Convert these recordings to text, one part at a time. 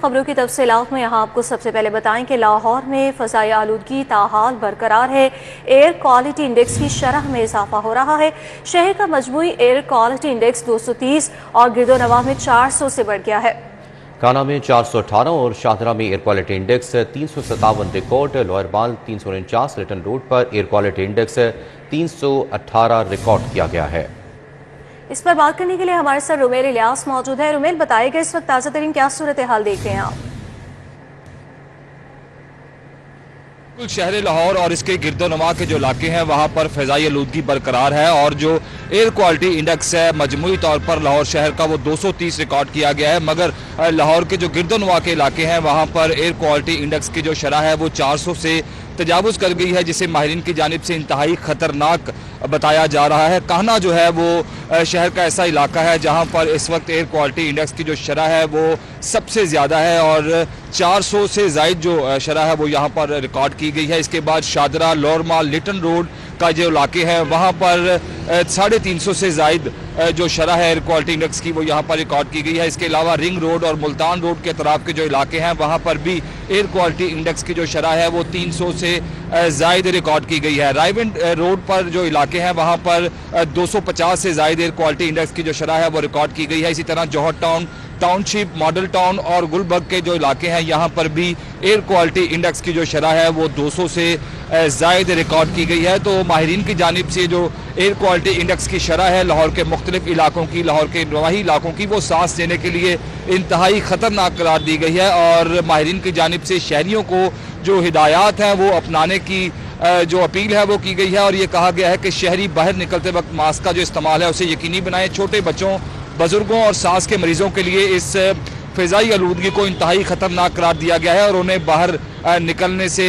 خبروں کی تفصیلات میں یہاں آپ کو سب سے پہلے بتائیں کہ لاہور میں فضائی آلودگی تاحال برقرار ہے۔ ایئر کوالٹی انڈیکس کی شرح میں اضافہ ہو رہا ہے۔ شہر کا مجموعی ایئر کوالٹی انڈیکس 230 اور گرد و نواح میں 400 سے بڑھ گیا ہے۔ کانا میں 418 اور شاہدرہ میں air quality index 357 record. Lower mall 349 Lytton road پر ایئر کوالٹی انڈیکس 318 ریکارڈ کیا گیا ہے۔ اس پر بات کرنے کے لیے ہمارے ساتھ رومیل الیاس موجود ہے۔ رومیل، بتائے گا اس وقت تازہ ترین کیا صورتحال دیکھ رہے ہیں آپ؟ شہر لاہور اور اس کے گرد و نواح کے جو علاقے ہیں وہاں پر فضائی آلودگی برقرار ہے، اور جو ایئر کوالٹی انڈیکس ہے مجموعی طور پر لاہور شہر کا وہ 230 ریکارڈ کیا گیا ہے، مگر لاہور کے جو گرد و نواح کے علاقے ہیں وہاں پر ایئر کوالٹی انڈیکس کی جو شرح ہے وہ 400 سے تجاوز کر گئی ہے، جسے ماہرین کی جانب سے انتہائی خطرناک بتایا جا رہا ہے۔ کانا جو ہے وہ شہر کا ایسا علاقہ ہے جہاں پر اس وقت ایئر کوالٹی انڈیکس کی جو شرح ہے وہ سب سے زیادہ ہے، اور 400 سے زائد جو شرح ہے وہ یہاں پر ریکارڈ کی گئی ہے۔ اس کے بعد شاہدرہ، لوئر مال، لٹن روڈ کا جو علاقے ہیں وہاں پر 350 سے زائد جو شرح ہے ایئر کوالٹی انڈیکس کی وہ یہاں پر ریکارڈ کی گئی ہے۔ اس کے علاوہ رنگ روڈ اور ملتان روڈ کے اطراف کے جو علاقے ہیں وہاں پر بھی ایئر کوالٹی انڈیکس کی جو شرح ہے وہ 300 سے زائد ریکارڈ کی گئی ہے۔ رائیونڈ روڈ پر جو علاقے ہیں وہاں پر 250 سے زائد ایئر کوالٹی انڈیکس کی جو شرح ہے وہ ریکارڈ کی گئی ہے۔ اسی طرح جوہر ٹاؤن شپ، ماڈل ٹاؤن اور گلبرگ کے جو علاقے ہیں یہاں پر بھی ایئر کوالٹی انڈیکس کی جو شرح ہے وہ 200 سے زائد ریکارڈ کی گئی ہے۔ تو ماہرین کی جانب سے جو ایئر کوالٹی انڈیکس کی شرح ہے لاہور کے مختلف علاقوں کی، لاہور کے نواحی علاقوں کی، وہ سانس لینے کے لیے انتہائی خطرناک قرار دی گئی ہے، اور ماہرین کی جانب سے شہریوں کو جو ہدایات ہیں وہ اپنانے کی جو اپیل ہے وہ کی گئی ہے، اور یہ کہا گیا ہے کہ شہری باہر نکلتے وقت ماسک کا جو استعمال ہے اسے یقینی بنائیں۔ چھوٹے بچوں، بزرگوں اور سانس کے مریضوں کے لیے اس فضائی آلودگی کو انتہائی خطرناک قرار دیا گیا ہے، اور انہیں باہر نکلنے سے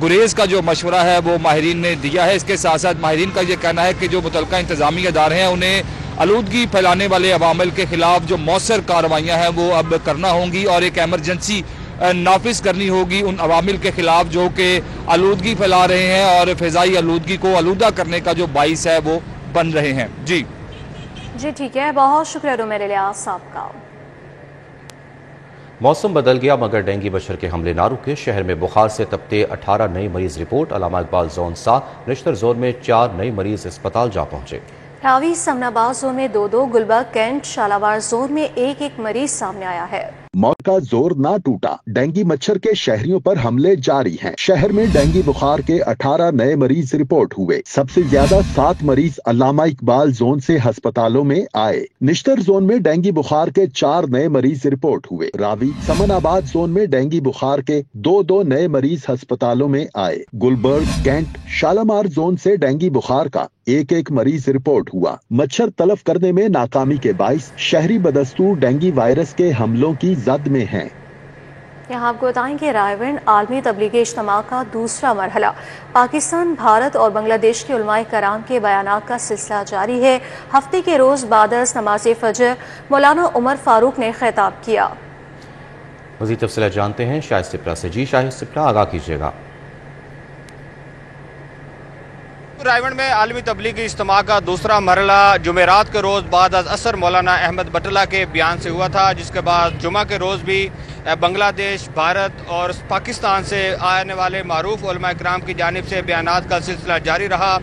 گریز کا جو مشورہ ہے وہ ماہرین نے دیا ہے۔ اس کے ساتھ ساتھ ماہرین کا یہ کہنا ہے کہ جو متعلقہ انتظامی ادارے ہیں انہیں آلودگی پھیلانے والے عوامل کے خلاف جو مؤثر کارروائیاں ہیں وہ اب کرنا ہوں گی، اور ایک ایمرجنسی نافذ کرنی ہوگی ان عوامل کے خلاف جو کہ آلودگی پھیلا رہے ہیں اور فضائی آلودگی کو آلودہ کرنے کا جو باعث ہے وہ بن رہے ہیں۔ جی ٹھیک ہے، بہت شکریہ رومیل الیاس صاحب کا۔ موسم بدل گیا مگر ڈینگی مچھر کے حملے نہ رکے۔ شہر میں بخار سے تپتے 18 نئے مریض رپورٹ۔ علامہ اقبال زون 7، نشتر زون میں 4 نئے مریض اسپتال جا پہنچے۔ راوی سمن آباد زون میں 2، گلبرگ، کینٹ، شالاواڑ زون میں 1 مریض سامنے آیا ہے۔ موت کا زور نہ ٹوٹا، ڈینگی مچھر کے شہریوں پر حملے جاری ہیں۔ شہر میں ڈینگی بخار کے 18 نئے مریض رپورٹ ہوئے۔ سب سے زیادہ 7 مریض علامہ اقبال زون سے ہسپتالوں میں آئے۔ نشتر زون میں ڈینگی بخار کے 4 نئے مریض رپورٹ ہوئے۔ راوی سمن آباد زون میں ڈینگی بخار کے 2 نئے مریض ہسپتالوں میں آئے۔ گلبرگ، کینٹ، شالامار زون سے ڈینگی بخار کا 1 مریض رپورٹ ہوا۔ مچھر تلف کرنے میں ناکامی کے باعث شہری بدستور ڈینگی وائرس کے حملوں کی زد میں ہیں۔ یہاں آپ کو بتائیں کہ رائیونڈ عالمی تبلیغی اجتماع کا دوسرا مرحلہ پاکستان، بھارت اور بنگلہ دیش کے علماء کرام کے بیانات کا سلسلہ جاری ہے۔ ہفتے کے روز بعد از نماز فجر مولانا عمر فاروق نے خطاب کیا۔ مزید تفصیلات جانتے ہیں شاہد سپرا سے۔ جی شاہد سپرا، آگاہ کیجیے گا۔ رائیونڈ میں عالمی تبلیغی اجتماع کا دوسرا مرحلہ جمعرات کے روز بعد از عصر مولانا احمد بٹلہ کے بیان سے ہوا تھا، جس کے بعد جمعہ کے روز بھی بنگلہ دیش، بھارت اور پاکستان سے آنے والے معروف علماء کرام کی جانب سے بیانات کا سلسلہ جاری رہا۔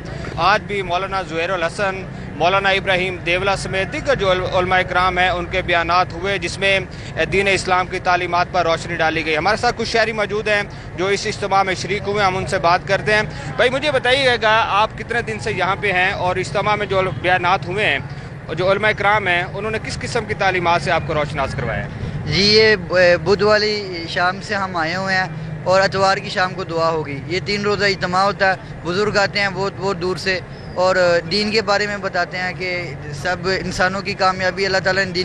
آج بھی مولانا زہیر الحسن، مولانا ابراہیم دیولہ سمیت دیگر جو علماء کرام ہیں ان کے بیانات ہوئے، جس میں دین اسلام کی تعلیمات پر روشنی ڈالی گئی۔ ہمارے ساتھ کچھ شہری موجود ہیں جو اس اجتماع میں شریک ہوئے، ہم ان سے بات کرتے ہیں۔ بھائی مجھے بتائیے گا آپ کتنے دن سے یہاں پہ ہیں، اور اجتماع میں جو بیانات ہوئے ہیں جو علماء کرام ہیں انہوں نے کس قسم کی تعلیمات سے آپ کو روشناس کروایا ہے؟ جی یہ بدھ والی شام سے ہم آئے ہوئے ہیں، اور اتوار کی شام کو دعا ہوگی۔ یہ 3 روزہ اجتماع ہوتا ہے، بزرگ آتے ہیں بہت دور سے، اور دین کے بارے میں بتاتے ہیں کہ سب انسانوں کی کامیابی اللہ تعالیٰ نے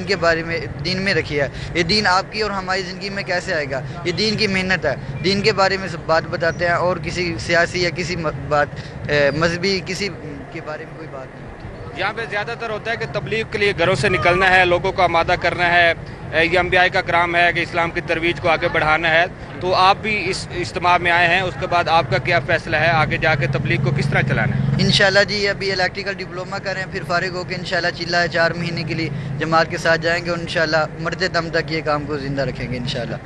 دین میں رکھی ہے۔ یہ دین آپ کی اور ہماری زندگی میں کیسے آئے گا، یہ دین کی محنت ہے۔ دین کے بارے میں سب بات بتاتے ہیں، اور کسی سیاسی یا کسی بات مذہبی کسی کے بارے میں کوئی بات نہیں ہوتی۔ यहाँ पे ज़्यादातर होता है कि तबलीग के लिए घरों से निकलना है, लोगों को आमादा करना है, ये अंबियाई का कराम है कि इस्लाम की तरवीज को आगे बढ़ाना है। तो आप भी इस इज्तिमा में आए हैं, उसके बाद आपका क्या फ़ैसला है आगे जाके तबलीग को किस तरह चलाना है? इंशाल्लाह जी अभी इलेक्ट्रिकल डिप्लोमा करें, फिर फारिग होकर इंशाल्लाह चिल्ला 4 महीने के लिए जमात के साथ जाएंगे और इंशाल्लाह मरते दम तक ये काम को ज़िंदा रखेंगे इंशाल्लाह।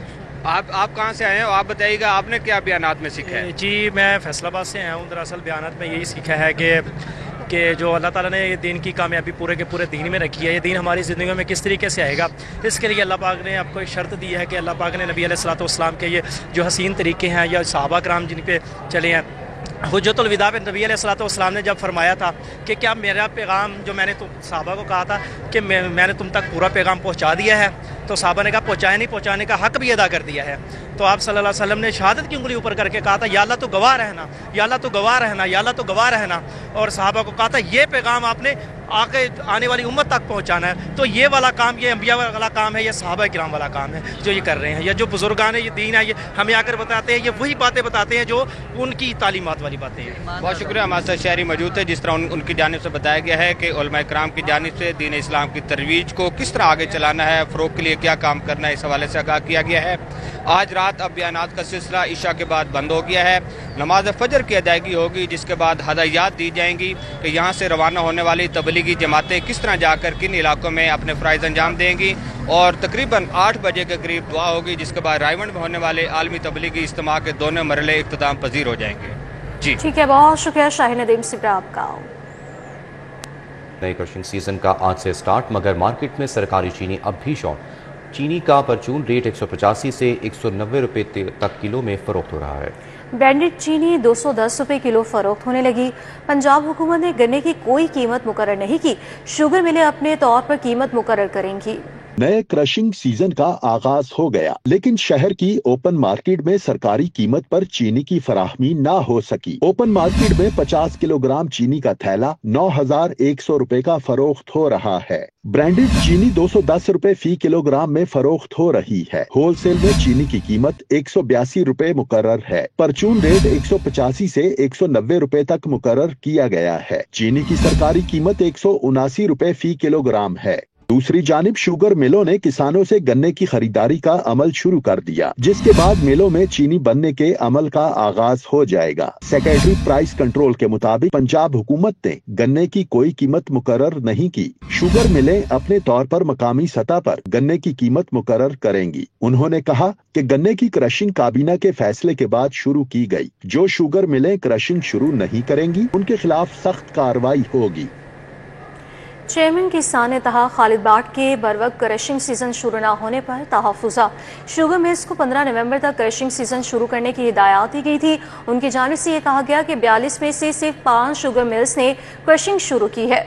आप कहाँ से आए हैं? आप बताइएगा आपने क्या बयानात में सीखा है? जी मैं फैसलाबाद से आया हूँ। दरअसल बयानात में यही सीखा है कि जो अल्लाह ताला ने ये दीन की कामयाबी पूरे के पूरे दीन में रखी है, ये दीन हमारी ज़िंदगी में किस तरीके से आएगा, इसके लिए अल्लाह पाक ने आपको एक शर्त दी है कि अल्लाह पाक ने नबी अलैहिस्सलातु वस्सलाम के ये जो हसीन तरीके हैं या सहाबा कराम जिन पे चले हैं, हुज्जतुल विदा पे नबी अलैहिस्सलातु वस्सलाम ने जब फरमाया था कि क्या मेरा पैगाम जो मैंने सहाबा को कहा था कि मैंने तुम तक पूरा पैगाम पहुँचा दिया है, तो सहाबा ने कहा पहुँचाया नहीं, पहुँचाने का हक़ भी अदा कर दिया है। तो आप सल्लल्लाहु अलैहि वसल्लम ने शहादत की उंगली ऊपर करके कहा था या अल्लाह तो गवाह रहना, या अल्लाह तो गवाह रहना, या अल्लाह तो गवाह रहना, और सहाबा को कहा था ये पैगाम आपने आगे आने वाली उम्मत तक पहुंचाना है। तो ये वाला काम, ये अंबिया वाला काम है, ये सहाबा किराम वाला काम है जो ये कर रहे हैं, या जो बुजुर्गान ये दीन है ये हमें आकर बताते हैं, ये वही बातें बताते हैं जो उनकी तालीमात वाली बातें हैं। बहुत शुक्रिया। हमारे साथ शहरी मौजूद है। जिस तरह उनकी जानिब से बताया गया है कि उलमा इकराम की जानिब से दीन इस्लाम की तरवीज को किस तरह आगे चलाना है, फ़रोग़ के लिए क्या काम करना है, इस हवाले से आगाह किया गया है। आज रात अब बयानात का सिलसिला इशा के बाद बंद हो गया है। नमाज फजर की अदायगी होगी, जिसके बाद हदायत दी जाएंगी कि यहाँ से रवाना होने वाली तबलीगी जमातें किस तरह जाकर किन इलाकों में अपने फ़राइज़ अंजाम देंगी, और तकरीबन 8 बजे के करीब दुआ होगी, जिसके बाद रायवंड में होने वाले आलमी तबलीगी इज्तिमा के दोनों मरहले इख्तिताम पजीर हो जाएंगे। जी ठीक है, बहुत शुक्रिया शाहीन नदीम सिब्रा आपका। नए क्रशिंग सीजन का आज से स्टार्ट, मगर मार्केट में सरकारी चीनी अब भी शॉर्ट। चीनी का परचून रेट 185 से 190 रुपये तक किलो में फरोख्त हो रहा है। ब्रांडेड चीनी 210 रुपये किलो फरोख्त होने लगी। पंजाब हुकूमत ने गन्ने की कोई कीमत मुकर्रर नहीं की, शुगर मिलें अपने तौर पर कीमत मुकर्रर करेंगी। नए क्रशिंग सीजन का आगाज हो गया, लेकिन शहर की ओपन मार्केट में सरकारी कीमत पर चीनी की फराहमी ना हो सकी। ओपन मार्केट में 50 किलोग्राम चीनी का थैला 9,100 रुपए का फरोख्त हो रहा है। ब्रांडेड चीनी 210 रुपए फी किलोग्राम में फरोख्त हो रही है। होलसेल में चीनी की कीमत 182 रुपए मुकर्रर है। परचून रेट 185 से 190 रुपए तक मुकर्रर किया गया है। चीनी की सरकारी कीमत 179 रुपए फी किलोग्राम है। दूसरी जानिब शुगर मिलों ने किसानों से गन्ने की खरीदारी का अमल शुरू कर दिया, जिसके बाद मिलों में चीनी बनने के अमल का आगाज हो जाएगा। सेक्रेटरी प्राइस कंट्रोल के मुताबिक पंजाब हुकूमत ने गन्ने की कोई कीमत मुकर्रर नहीं की। शुगर मिलें अपने तौर पर मकामी सतह पर गन्ने की कीमत मुकर्रर करेंगी। उन्होंने कहा कि गन्ने की क्रशिंग काबीना के फैसले के बाद शुरू की गई। जो शुगर मिलें क्रशिंग शुरू नहीं करेंगी उनके खिलाफ सख्त कार्रवाई होगी। चेयरमैन किसान इत्तेहाद खालिद बाट के बरवक्त क्रशिंग सीजन शुरू न होने पर तहफ़्फ़ुज़ा। शुगर मिल्स को 15 नवंबर तक क्रशिंग सीजन शुरू करने की हिदायत दी गई थी। उनकी जानिब से ये कहा गया कि 42 में से सिर्फ 5 शुगर मिल्स ने क्रशिंग शुरू की है।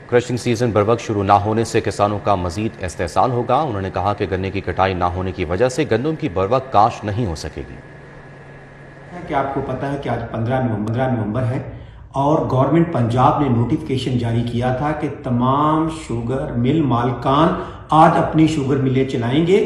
क्रशिंग सीजन बरवक्त शुरू ना होने से किसानों का मजीद इस्तेहसाल होगा। उन्होंने कहा कि गन्ने की कटाई ना होने की वजह से गंदम की बरवक्त काश्त नहीं हो सकेगी। कि आपको पता है कि आज 15 नवंबर है और गवर्नमेंट पंजाब ने नोटिफिकेशन जारी किया था कि तमाम शुगर मिल मालकान आज अपनी शुगर मिलें चलाएंगे,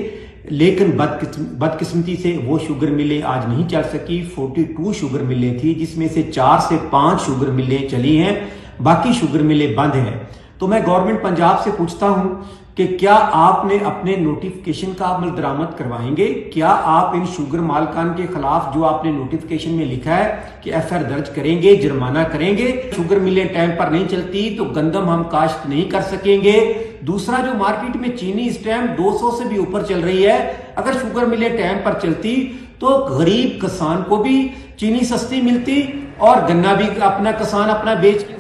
लेकिन बदकिस्मती से वो शुगर मिलें आज नहीं चल सकी। 42 शुगर मिलें थी, जिसमें से 4 से 5 शुगर मिलें चली हैं, बाकी शुगर मिलें बंद हैं। तो मैं गवर्नमेंट पंजाब से पूछता हूं कि क्या आपने अपने नोटिफिकेशन का अमल दरामद करवाएंगे? क्या आप इन शुगर मालकान के खिलाफ जो आपने नोटिफिकेशन में लिखा है कि एफआईआर दर्ज करेंगे, जुर्माना करेंगे? शुगर मिलें टाइम पर नहीं चलती तो गंदम हम काश्त नहीं कर सकेंगे। दूसरा, जो मार्केट में चीनी इस टाइम 200 से भी ऊपर चल रही है, अगर शुगर मिलें टाइम पर चलती तो गरीब किसान को भी चीनी सस्ती मिलती और गन्ना भी अपना किसान अपना बेच।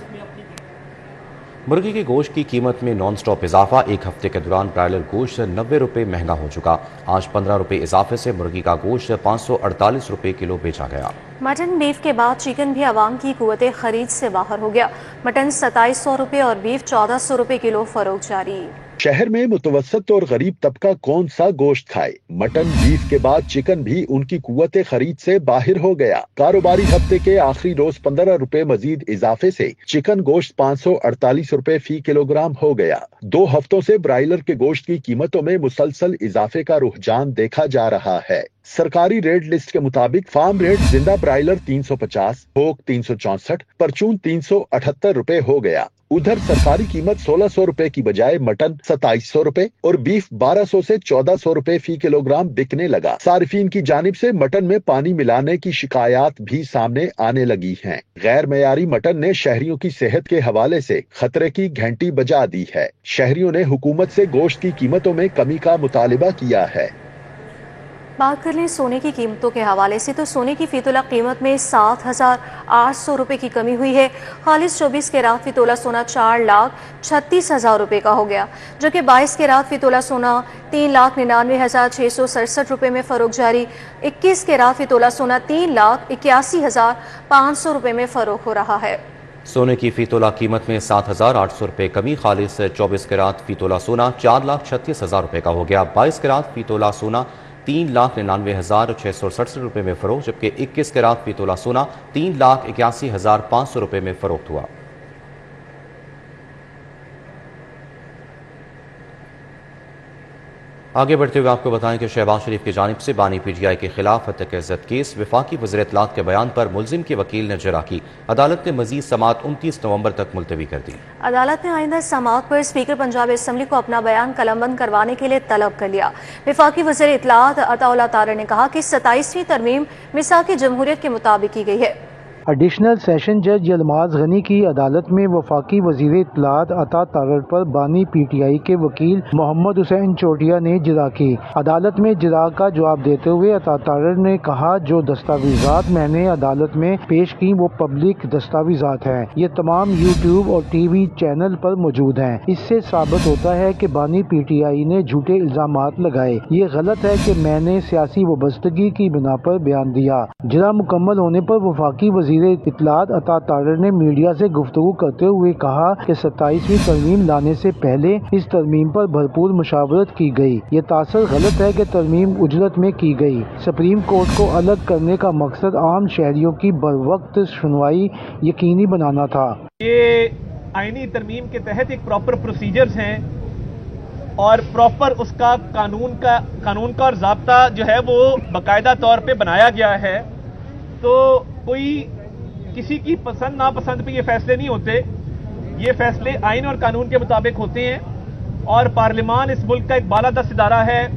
मुर्गी के गोश्त की कीमत में नॉन स्टॉप इजाफा। एक हफ्ते के दौरान ब्रायलर गोश्त 90 रुपये महंगा हो चुका। आज 15 रुपये इजाफे से मुर्गी का गोश्त 548 रुपये किलो बेचा गया। मटन बीफ के बाद चिकन भी आवाम की कुव्वत खरीद से बाहर हो गया। मटन 2700 रुपये और बीफ 1400 रुपये किलो फरोख्त जारी। शहर में मुतवसत और गरीब तबका कौन सा गोश्त खाए? मटन बीफ के बाद चिकन भी उनकी कुव्वत खरीद से बाहर हो गया। कारोबारी हफ्ते के आखिरी रोज 15 रुपए मजीद इजाफे से चिकन गोश्त 548 रुपए फी किलोग्राम हो गया। 2 हफ्तों से ब्रायलर के गोश्त की कीमतों में मुसलसल इजाफे का रुझान देखा जा रहा है। सरकारी रेट लिस्ट के मुताबिक फार्म रेट जिंदा ब्रायलर 350, भोग 364, परचून 378 रुपए हो गया। उधर सरकारी कीमत 1600 रुपए की बजाय मटन 2700 रुपए और बीफ 1200 से 1400 रुपए फी किलोग्राम बिकने लगा। सार्फिन की जानिब से मटन में पानी मिलाने की शिकायत भी सामने आने लगी हैं। गैर मयारी मटन ने शहरियों की सेहत के हवाले से खतरे की घंटी बजा दी है। शहरियों ने हुकूमत से गोश्त की कीमतों में कमी का मुतालिबा किया है। बात कर लें सोने की कीमतों के हवाले से, तो सोने की फीतोला कीमत में 7,800 रुपए की कमी हुई है। खालिस 24 के रात फीतोला सोना 4,36,000 रुपए का हो गया, जबकि 22 के रात फीतोला सोना 3,99,667 रुपए में फरोख्त जारी। 21 के रात फीतोला सोना 3,81,500 रुपए में फरोख्त हो रहा है। सोने की फीतोला कीमत में 7,800 रुपए कमी। खालिस 24 के रात फीतोला सोना 4,36,000 रुपए का हो गया। 22 के रात फीतोला सोना 3,99,667 रुपए में फरोख्त, जबकि 21 के रात फीतोला सोना 3,81,500 रुपए में फरोख्त हुआ। आगे बढ़ते हुए आपको बताएं कि शहबाज शरीफ की जानिब से बानी PTI के खिलाफ हत्या के इज्जत केस। वफाकी वज़ीर इत्तलात के बयान पर मुलजिम के वकील ने जरा की। अदालत ने मजीद समाअत 29 नवंबर तक मुलतवी कर दी। अदालत ने आइंदा समाअत पर स्पीकर पंजाब असम्बली को अपना बयान कलमबंद करवाने के लिए तलब कर लिया। वफाकी वज़ीर इत्तलात अताउल्लाह तारर ने कहा कि 27वीं तरमीम मिसाक जमहूरियत के मुताबिक की गई है। एडिशनल सेशन जज यलमाज गनी की अदालत में वफाकी वजीर इत्तलात अता तारर पर बानी PTI के वकील मोहम्मद हुसैन चोटिया ने जरा की। अदालत में जरा का जवाब देते हुए अता तारर ने कहा, जो दस्तावेजात मैंने अदालत में पेश की वो पब्लिक दस्तावेजात हैं। ये तमाम YouTube और TV चैनल पर मौजूद हैं। इससे साबित होता है कि बानी PTI ने झूठे इल्जामात लगाए। ये गलत है कि मैंने सियासी वाबस्तगी की बिना पर बयान दिया। जरा मुकम्मल होने पर वफाकी वजीर इत्तलात अता तारर ने मीडिया से गुफ्तगू करते हुए कहा कि 27वीं तरमीम लाने से पहले इस तरमीम पर भरपूर मुशावरत की गई। ये तासर गलत है कि तरमीम उजरत में की गई। सुप्रीम कोर्ट को अलग करने का मकसद आम शहरियों की बरवक्त सुनवाई यकीनी बनाना था। ये आईनी तरमीम के तहत एक प्रॉपर प्रोसीजर्स हैं और प्रॉपर उसका कानून का और ज़ाब्ता जो है वो बाकायदा तौर पे बनाया गया है। तो कोई किसी की पसंद नापसंद पे ये फैसले नहीं होते। ये फैसले आइन और कानून के मुताबिक होते हैं और पार्लियामान इस मुल्क का एक बालादस्त इदारा है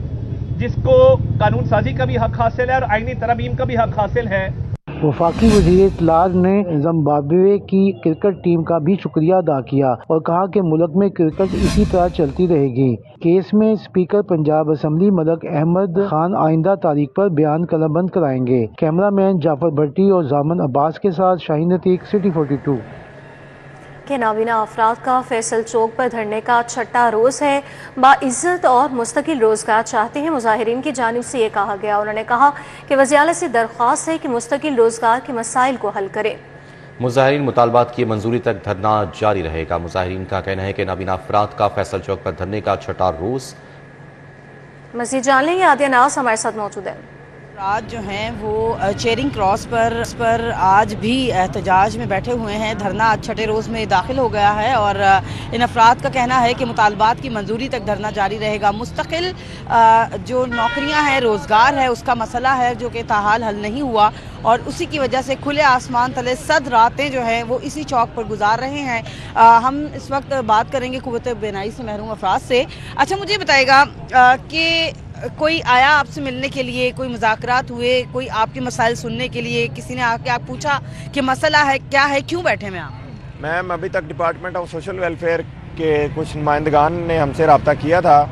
जिसको कानून साजी का भी हक हासिल है और आईनी तरमीम का भी हक हासिल है। वफाकी वज़ीर इत्तलात ने जिम्बाब्वे की क्रिकेट टीम का भी शुक्रिया अदा किया और कहा कि मुल्क में क्रिकेट इसी तरह चलती रहेगी। केस में स्पीकर पंजाब असम्बली मलक अहमद खान आइंदा तारीख पर बयान कलमबंद कराएंगे। कैमरामैन जाफर भट्टी और जामन अब्बास के साथ शाहीन अतीक, सिटी 42। के नाबीना अफराद का फैसल चौक पर धरने का छठा रोज़ है। बाइज्जत और मुस्तकिल रोज़गार चाहते हैं, मुजाहिरीन की जानिब से ये कहा गया। उन्होंने कहा कि वज़ीर से दरख्वास्त है कि मुस्तकिल रोज़गार के मसाइल को हल करें। मुजाहिरीन मुतालबात की मंजूरी तक धरना जारी रहेगा। मुजाहिरीन का कहना है कि नाबीना अफराद का फैसल चौक पर धरने का छठा रोज़। मज़ीद जान लेंगे, आदिया नास हमारे साथ मौजूद है। अफराद जो हैं वो चेयरिंग क्रॉस पर आज भी एहतजाज में बैठे हुए हैं। धरना आज छठे रोज़ में दाखिल हो गया है और इन अफराद का कहना है कि मुतालबात की मंजूरी तक धरना जारी रहेगा। मुस्तकिल जो नौकरियां हैं, रोज़गार है, उसका मसला है जो कि ताहाल हल नहीं हुआ और उसी की वजह से खुले आसमान तले सद रातें जो हैं वो इसी चौक पर गुजार रहे हैं। हम इस वक्त बात करेंगे कुव्वत बेनाई से महरूम अफराद से। अच्छा, मुझे बताएगा कि कोई आया आपसे मिलने के लिए, कोई मुज़ाकरात हुए, कोई आपके मसाइल सुनने के लिए, किसी ने आके आप पूछा कि मसला है क्या है, क्यों बैठे में आप? मैम, अभी तक डिपार्टमेंट ऑफ सोशल वेलफेयर के कुछ नुमाइंदगान ने हमसे रब्ता किया था,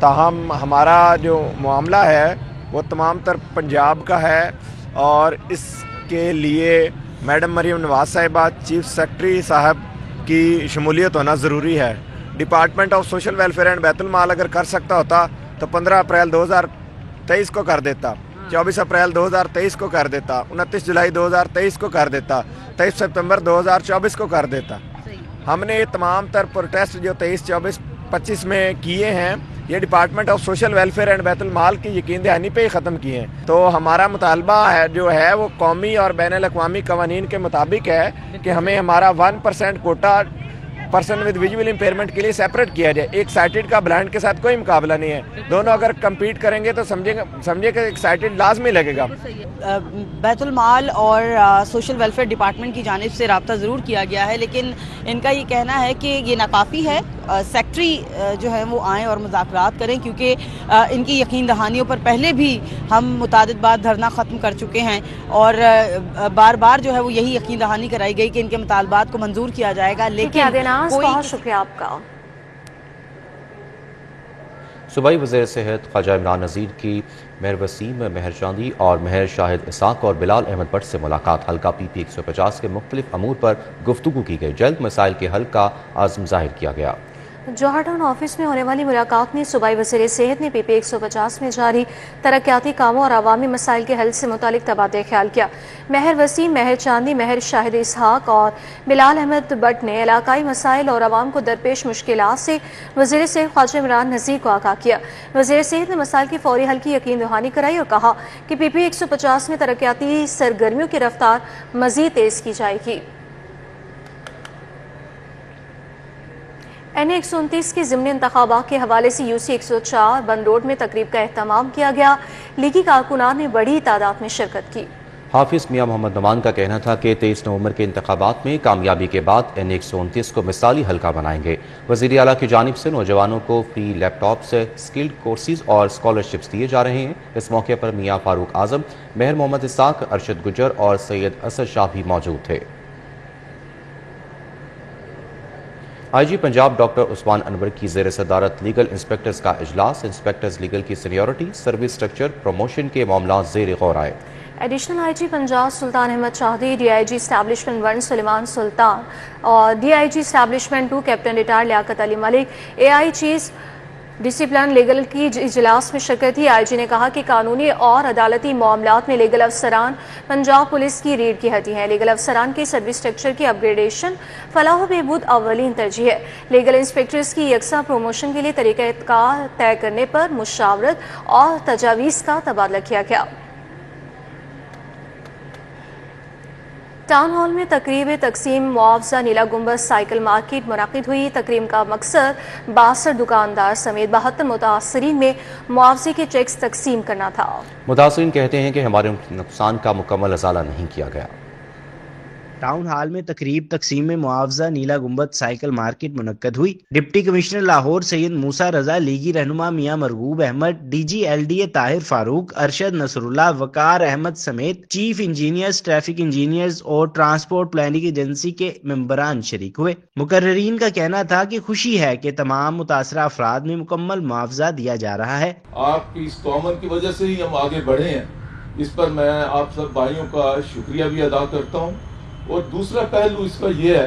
ताहम हमारा जो मामला है वो तमाम तर पंजाब का है और इसके लिए मैडम मरीम नवाज साहिबा, चीफ सेक्रेटरी साहब की शमूलियत होना ज़रूरी है। Department of social welfare and Baitul Mal अगर कर सकता होता तो 15 अप्रैल 2023 को कर देता, 24 अप्रैल 2023 को कर देता, 29 जुलाई 2023 को कर देता, 23 सितंबर 2024 को कर देता। हमने तमाम तर प्रोटेस्ट जो 23, 24, 25 में किए हैं ये department of social welfare and Baitul Mal की यकीन दहानी पे ही ख़त्म किए हैं। तो हमारा मुतालबा है जो है वो कौमी और बैनुल अक़वामी क़वानीन के मुताबिक है कि हमें हमारा 1% quota person with visual impairment के लिए सेपरेट किया जाए। एक साइटेड का ब्लाइंड के साथ कोई मुकाबला नहीं है, दोनों अगर कम्पीट करेंगे तो समझिए कि एक साइटेड लाजमी लगेगा। बैतुल माल और सोशल वेलफेयर डिपार्टमेंट की जानिब से रब्ता ज़रूर किया गया है, लेकिन इनका ये कहना है कि ये नाकाफ़ी है। सेक्रेटरी जो है वो आएँ और मुज़ाकरात करें, क्योंकि इनकी यकीन दहानियों पर पहले भी हम मुतादिद बार धरना ख़त्म कर चुके हैं और बार बार जो है वो यही यकीन दहानी कराई गई कि इनके मुतालबात को मंजूर किया जाएगा, लेकिन बहुत शुक्रिया आपका। सूबाई वज़ीर सेहत ख्वाजा इमरान नज़ीर की मेहर वसीम, मेहर चांदी और मेहर शाहिद इसाक और बिलाल अहमद भट्ट से मुलाकात। हल्का PP 150 के मुख्तलिफ अमूर पर गुफ्तगू की गई। जल्द मसाइल के हल का आज़म जाहिर किया गया। जौहर टाउन ऑफिस में होने वाली मुलाकात में सूबाई वज़ीर सेहत ने PP 150 में जारी तरक्याती कामों और अवामी मसाइल के हल से मुतालिक तबादला ख्याल किया। मेहर वसीम, मेहर चांदी, मेहर शाहिद इसहाक और बिलाल अहमद भट्ट ने इलाकाई मसाइल और आवाम को दरपेश मुश्किलात से वज़ीर सेहत ख्वाजा इमरान नज़ीर को आगाह किया। वज़ीर सेहत ने मसाइल की फौरी हल की यकीन दहानी कराई और कहा कि PP 150 में तरक्याती सरगर्मियों की रफ्तार मज़ीद तेज़ की जाएगी। NA 129 के ज़िमनी इंतखाबात के हवाले से UC 104 बंद रोड में तकरीब का एहतमाम किया गया। लीगी कारकुनान ने बड़ी तादाद में शिरकत की। हाफिज मियां मोहम्मद नमान का कहना था कि 23 नवंबर के इंतखाबात में कामयाबी के बाद NA 129 को मिसाली हल्का बनाएंगे। वज़ीर आला की जानिब से नौजवानों को फ्री लैपटॉप्स, स्किल्ड कोर्सेज और स्कॉलरशिप्स दिए जा रहे हैं। इस मौके पर मियां फारूक आजम, मेहर मोहम्मद इसाक, अरशद गुजर और सैयद असद शाह भी मौजूद थे। IG पंजाब डॉक्टर उस्मान अनवर की ज़ेर सदारत लीगल इंस्पेक्टर्स का इजलास। इंस्पेक्टर्स लीगल की सीनियरिटी, सर्विस स्ट्रक्चर, प्रमोशन के मामला ज़ेर गौर आए। एडिशनल IG पंजाब सुल्तान अहमद चौधरी, DIG एस्टैब्लिशमेंट 1 सुलेमान सुल्तान और DIG establishment 2 captain retired Liaquat Ali Malik, AI discipline legal की इजलास में शिरकत की। IG ने कहा कि कानूनी और अदालती मामलात में लीगल अफसरान पंजाब पुलिस की रीढ़ की हड्डी हैं। लीगल अफसरान के सर्विस स्ट्रक्चर की अपग्रेडेशन फलाह बहबूद अव्वलीन तरजीह है। लीगल इंस्पेक्टर्स की यकसा प्रमोशन के लिए तरीक़ाकार तय करने पर मुशावरत और तजावीज़ का तबादला किया गया। टाउन हॉल में तकरीब तकसीम मुआवजा नीला गुंबद साइकिल मार्केट मुनाकिद हुई। तकरीब का मकसद 62 दुकानदार समेत 72 मुतासरीन में मुआवजे के चेक्स तकसीम करना था। मुतासरीन कहते हैं कि हमारे नुकसान का मुकम्मल अजाला नहीं किया गया। टाउन हॉल में तकरीब तकसीम में मुआवजा नीला गुंबद साइकिल मार्केट मुनक्कद हुई। डिप्टी कमिश्नर लाहौर सैयद मूसा रजा, लीगी रहनुमा मियां मरगूब अहमद, DG LDA ताहिर फारूक, अरशद नसरुल्लाह, वकार अहमद समेत चीफ इंजीनियर्स, ट्रैफिक इंजीनियर्स और ट्रांसपोर्ट प्लानिंग एजेंसी के मेंबरान शरीक हुए। मुकर्ररीन का कहना था कि खुशी है कि तमाम मुतासरा अफराद में मुकम्मल मुआवजा दिया जा रहा है। आपकी इस कॉमन की वजह से ही हम आगे बढ़े हैं। इस पर मैं आप सब भाइयों का शुक्रिया भी अदा करता हूँ। और दूसरा पहलू इसका ये है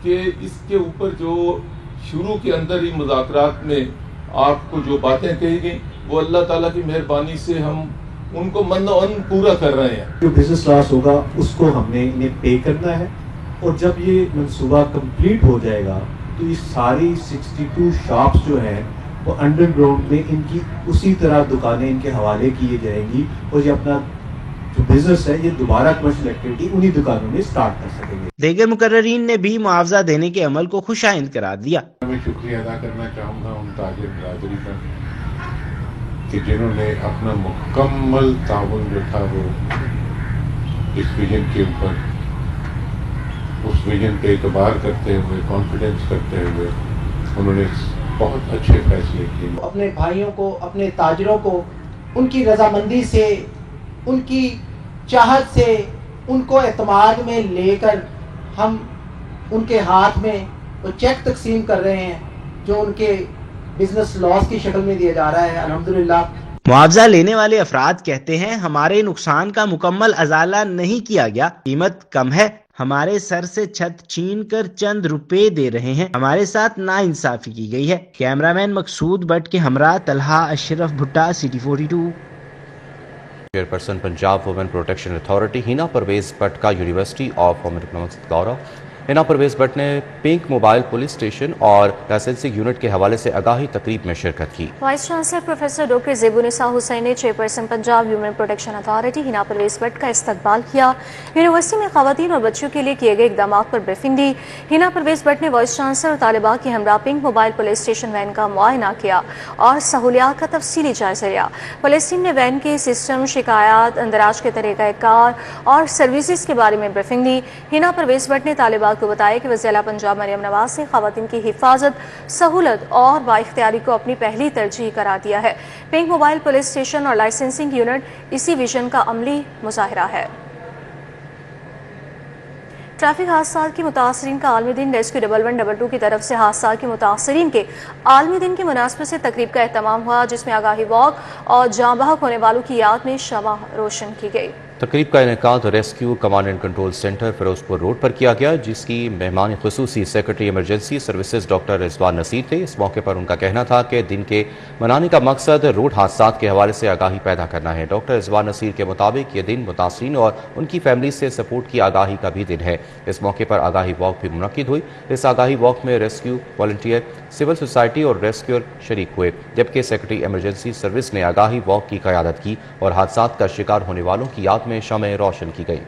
कि इसके ऊपर जो शुरू के अंदर ही मुज़ाकरात में आपको जो बातें कही गई वो अल्लाह ताला की मेहरबानी से हम उनको मन पूरा कर रहे हैं। जो बिजनेस लॉस होगा उसको हमने इन्हें पे करना है और जब ये मंसूबा कंप्लीट हो जाएगा तो ये सारी 62 शॉप्स जो हैं वो अंडरग्राउंड में इनकी उसी तरह दुकानें इनके हवाले की जाएंगी और ये अपना जो बिजनेस है ये दोबारा कमर्शियल एक्टिविटी उन्हीं दुकानों में स्टार्ट कर सकेंगे। दीगर मुकर्ररीन ने भी मुआवजा देने के अमल को खुशाइंद करार दिया। मैं शुक्रिया अदा करना चाहूँगा उन ताजिर बरादरी का कि जिन्होंने अपना मुकम्मल ताउन जो था वो इस विजन के ऊपर, उस विजन पे एतबार करते हुए, कॉन्फिडेंस करते हुए उन्होंने बहुत अच्छे फैसले किए। अपने भाइयों को, अपने ताजिरों को उनकी रजामंदी से, उनकी चाहत से, उनको एतमाद में लेकर हम उनके हाथ में वो चेक तकसीम कर रहे हैं जो उनके बिजनेस लॉस की शक्ल में दिया जा रहा है। अल्हम्दुलिल्लाह। मुआवजा लेने वाले अफराद कहते हैं हमारे नुकसान का मुकम्मल अजाला नहीं किया गया, कीमत कम है, हमारे सर से छत छीन कर चंद रुपए दे रहे हैं, हमारे साथ नाइंसाफी की गई है। कैमरामैन मकसूद भट्ट के हमरा Talha Ashraf Bhutta, city 42। Chairperson Punjab women protection authority Hina Parvez Bhatt का यूनिवर्सिटी ऑफ होम इकोनॉमिक्स दौरा। हिना परवेज भट्ट ने पिंक मोबाइल पुलिस स्टेशन और लाइसेंसिंग यूनिट के हवाले से आगाही तकरीब में शिरकत की। Vice chancellor professor doctor Zebunnisa Hussain ने chairperson Punjab human protection authority Hina Parvez Bhatt का इस्तकबाल किया। यूनिवर्सिटी में खवातीन और बच्चों के लिए किए गए इक़दामात पर ब्रीफिंग दी। हिना परवेज भट्ट ने वाइस चांसलर और तालिबा के हमरा pink mobile police station van का मुआयना किया और सहूलियात का तफसीली जायजा लिया। पुलिस टीम ने वैन के सिस्टम, शिकायत, अंदराज के तरीक़ाकार और सर्विसेज के बारे में ब्रीफिंग दी। हिना परवेज भट्ट ने तालिबा को बताया कि वज़ीर पंजाब मरियम नवाज ने खवातीन की हिफाजत, सहूलत और बाइख्तियारी को अपनी पहली तरजीह करार दिया है। पिंक मोबाइल पुलिस स्टेशन और लाइसेंसिंग यूनिट इसी विजन का अमली मुजाहिरा है। ट्रैफिक हादसा के मुतासरीन का आलमी दिन रेस्क्यू 1112 की तरफ से हादसा के मुतासरीन के आलमी दिन की मुनासबत से तकरीब का एहतमाम हुआ, जिसमें आगाही वॉक और जाँ बहक होने वालों की याद में शमा रोशन की गई। तकरीब का इनेकाद rescue command and control centre Ferozepur road पर किया गया, जिसकी मेहमान खुसूसी secretary emergency services doctor Rizwan Naseer थे। इस मौके पर उनका कहना था कि दिन के मनाने का मकसद रोड हादसात के हवाले से आगाही पैदा करना है। डॉक्टर रिजवान नसीर के मुताबिक ये दिन मुतासरीन और उनकी फैमिली से सपोर्ट की आगाही का भी दिन है। इस मौके पर आगाही वॉक भी मुनक्किद हुई। इस आगाही वॉक में रेस्क्यू वॉलंटियर, सिविल सोसाइटी और रेस्क्यूअर शरीक हुए, जबकि सेक्रेटरी इमरजेंसी सर्विस ने आगाही वॉक की क़यादत की और हादसात का शिकार होने वालों की याद में शमए रोशन की गई।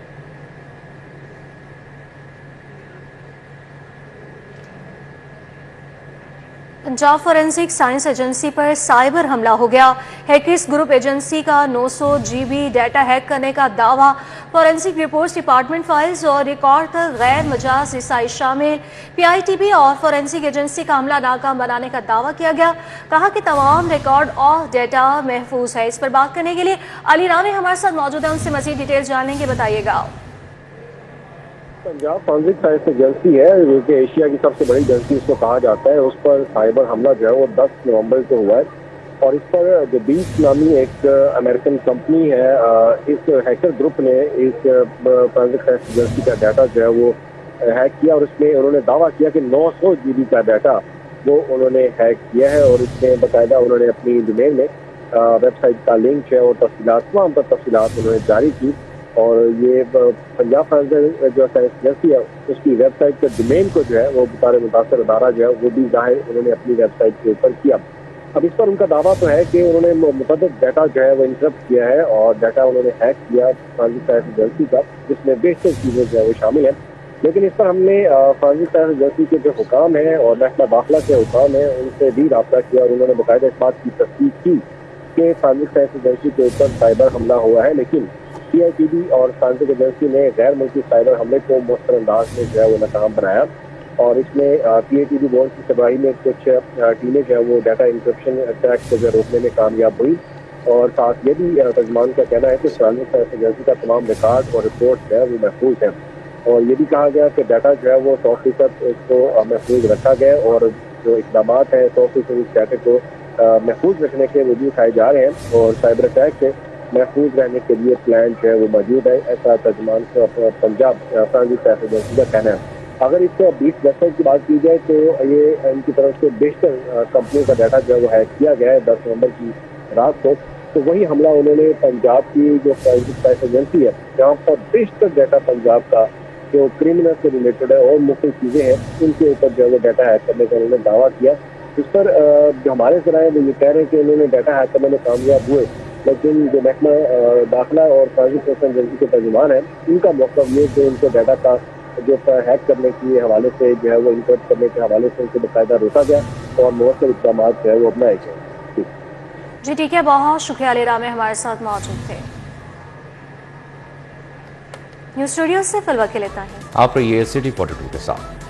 पंजाब फॉरेंसिक साइंस एजेंसी पर साइबर हमला हो गया। हैकर्स ग्रुप एजेंसी का 900 GB डाटा हैक करने का दावा। फॉरेंसिक रिपोर्ट्स, डिपार्टमेंट फाइल्स और रिकॉर्ड तक गैर मजाज रिसाई शामिल। PITB और फॉरेंसिक एजेंसी का हमला नाकाम बनाने का दावा किया गया। कहा कि तमाम रिकॉर्ड और डाटा महफूज है। इस पर बात करने के लिए अली रावे हमारे साथ मौजूद है, उनसे मजीद डिटेल जान लेंगे। बताइएगा। पंजाब फॉरेंसिक साइंस एजेंसी है, जो कि एशिया की सबसे बड़ी एजेंसी इसको कहा जाता है, उस पर साइबर हमला जो है वो 10 नवंबर को हुआ है और इस पर जो बीच नामी एक अमेरिकन कंपनी है, इस हैकर ग्रुप ने इस फॉरेंसिक साइंस एजेंसी का डाटा जो है वो हैक किया और इसमें उन्होंने दावा किया कि 900 GB का डाटा वो उन्होंने हैक किया है और इसमें बाकायदा उन्होंने अपनी डोमेन में वेबसाइट का लिंक है और तमाम तफसीलात उन्होंने जारी की। और ये पंजाब फॉरेंसिक जो साइंस एजेंसी है उसकी वेबसाइट के डोमेन को जो है वो बतौर मुतासर अदारा जो है वो भी जाहिर उन्होंने अपनी वेबसाइट के ऊपर किया। अब इस पर उनका दावा तो है कि उन्होंने मुतअद्दिद डाटा जो है वो इंटरप्ट किया है और डाटा उन्होंने हैक किया फॉरेंसिक साइंस एजेंसी का, जिसमें बेशतर चीज़ें जो है वो शामिल हैं। लेकिन इस पर हमने फॉरेंसिक साइंस एजेंसी के जो हुकाम हैं और महकमा दाखिला के हुकाम हैं उनसे भी रब्ता किया और उन्होंने बाकायदा इस बात की तस्दीक की कि फॉरेंसिक साइंस एजेंसी के ऊपर साइबर हमला हुआ है, लेकिन PITB और फॉरेंसिक एजेंसी ने गैर मुल्की साइबर हमले को मुस्तकिल अंदाज में जो है वो नाकाम बनाया और इसमें PITB बोर्ड की सरबराही में कुछ टीमें जो है वो डाटा इंक्रिप्शन अटैक को जो रोकने में कामयाब हुई और साथ ये भी तर्जुमान का कहना है कि फॉरेंसिक साइंस एजेंसी का तमाम रिकॉर्ड और रिपोर्ट जो है वो महफूज हैं और ये भी कहा गया कि डाटा जो है वो 100% इसको महफूज रखा गया और जो इक़दाम है 100% इस डाटे को महफूज रखने के वो भी उठाए जा रहे हैं और साइबर अटैक से महफूज रहने के लिए प्लान जो है वो मौजूद है, ऐसा तर्जुमान पंजाब फॉरेंसिक साइंस एजेंसी का कहना है। अगर इस बीच वेबसाइट की बात की जाए तो ये इनकी तरफ से बेशतर कंपनियों का डाटा जो है वो हैक किया गया है 10 नवंबर की रात को। तो वही हमला उन्होंने पंजाब की जो फॉरेंसिक साइंस एजेंसी है जहाँ पर बेशतर डाटा पंजाब का जो क्रिमिनल से रिलेटेड है और मुख्तलिफ चीज़ें हैं उनके ऊपर जो है वो डाटा हैक करने का उन्होंने दावा किया। इस पर जो हमारे ज़राए वो ये कह रहे हैं कि उन्होंने डाटा हैक करने में कामयाब हुए, लेकिन जो महकमा दाखिला और फॉरेंसिक साइंस एजेंसी के तर्जुमान है उनका मौक़िफ़ ये कि उनको डाटा का जो हैक करने के हवाले से जो है वो इंटरप्ट करने के हवाले से उनको बाकायदा रोका गया और मौसर इक़दाम जो है वो अपनाए गए। जी ठीक है, बहुत शुक्रिया। अली रामे हमारे साथ मौजूद थे। न्यूज़ स्टूडियो से फिलहाल के लिए इतना ही। आप रहिए सिटी 42 के साथ।